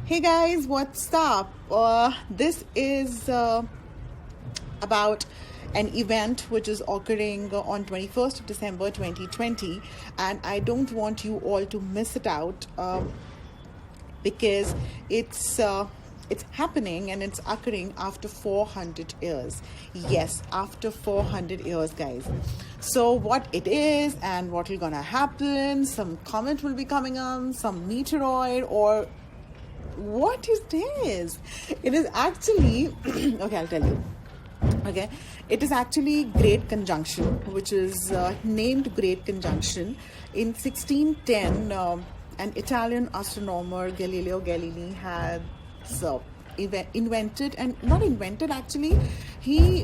Hey guys, what's up? This is about an event which is occurring on 21st of December 2020, and I don't want you all to miss it out because it's happening and it's occurring after 400 years. Yes, after 400 years, guys. So what it is and what will gonna happen, some comet will be coming on, some meteoroid, or what is this? It is actually okay, I'll tell you. Okay, it is actually Great Conjunction, which is named Great Conjunction in 1610. An Italian astronomer, Galileo Galilei, had invented, and not invented actually, he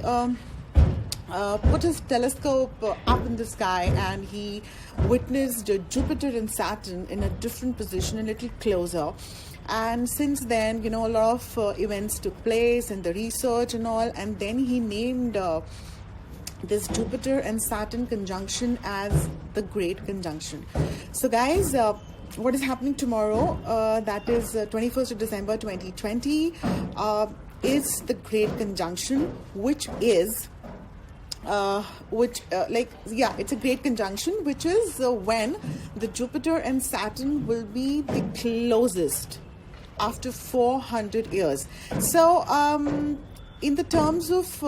put his telescope up in the sky, and he witnessed Jupiter and Saturn in a different position, a little closer. And since then, a lot of events took place and the research and all, and then he named this Jupiter and Saturn conjunction as the Great Conjunction. So guys, what is happening tomorrow, that is 21st of December 2020, is the Great Conjunction, which is it's a great conjunction, which is when the Jupiter and Saturn will be the closest after 400 years. So in the terms of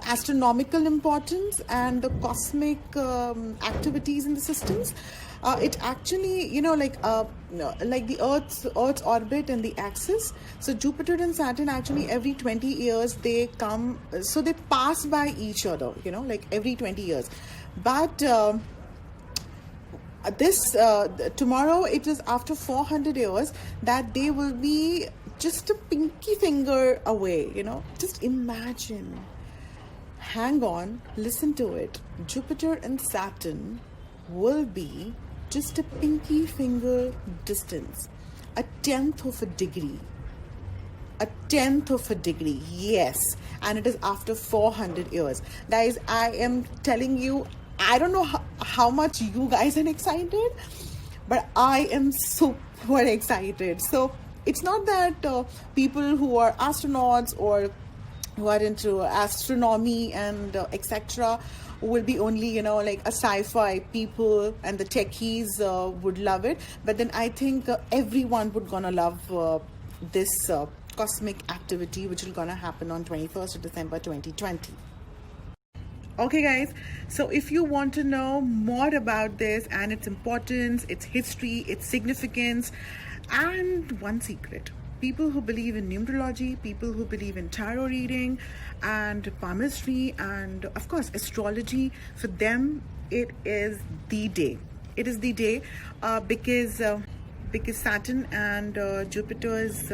astronomical importance and the cosmic activities in the systems, it actually, like the Earth's orbit and the axis. So Jupiter and Saturn actually every 20 years they come, so they pass by each other, like every 20 years. But tomorrow, it is after 400 years that they will be just a pinky finger away. Just imagine. Hang on, listen to it. Jupiter and Saturn will be just a pinky finger distance, a tenth of a degree. A tenth of a degree, yes. And it is after 400 years. Guys, I am telling you, I don't know how much you guys are excited, but I am super excited. So it's not that people who are astronauts or who are into astronomy and etc. will be only, like a sci-fi people and the techies would love it. But then I think everyone would gonna love this cosmic activity, which is gonna happen on 21st of December 2020. Okay guys, so if you want to know more about this and its importance, its history, its significance, and one secret, people who believe in numerology, people who believe in tarot reading and palmistry and of course astrology, for them it is the day. It is the day because Saturn and Jupiter's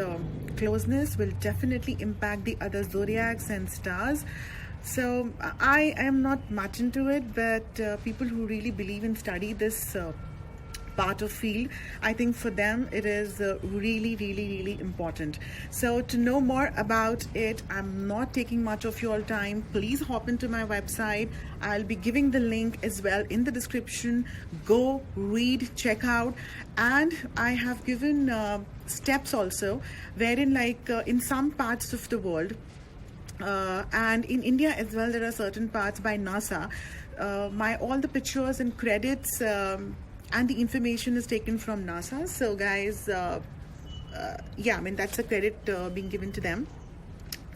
closeness will definitely impact the other zodiacs and stars. So I am not much into it, but people who really believe and study this part of field, I think for them it is really, really, really important. So to know more about it, I'm not taking much of your time. Please hop into my website. I'll be giving the link as well in the description. Go read, check out, and I have given steps also, wherein in some parts of the world, and in India as well, there are certain parts by NASA. All the pictures and credits and the information is taken from NASA. So guys, that's a credit being given to them.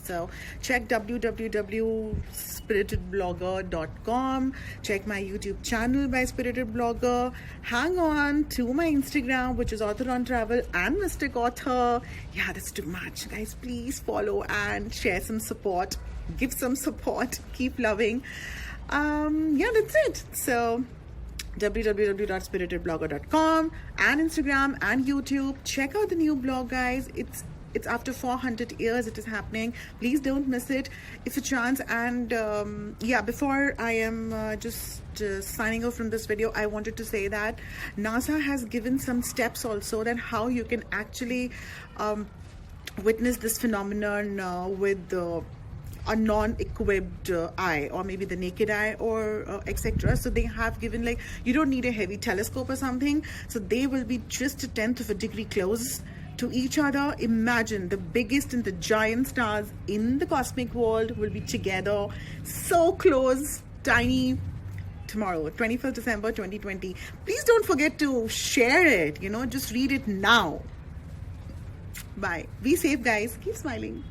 So check www.spiritedblogger.com. Check my YouTube channel by Spirited Blogger. Hang on to my Instagram, which is Author on Travel and Mystic Author. Yeah, that's too much. Guys, please follow and share some support. Give some support. Keep loving. That's it. So www.spiritedblogger.com and Instagram and YouTube. Check out the new blog, guys. It's after 400 years it is happening. Please don't miss it. It's a chance. And before I am just signing off from this video, I wanted to say that NASA has given some steps also that how you can actually witness this phenomenon with a non-equipped eye, or maybe the naked eye, or etc. So they have given, you don't need a heavy telescope or something. So they will be just a tenth of a degree close to each other. Imagine the biggest and the giant stars in the cosmic world will be together, so close, tiny, tomorrow, 21st December 2020. Please don't forget to share it, just read it now. Bye. Be safe, guys. Keep smiling.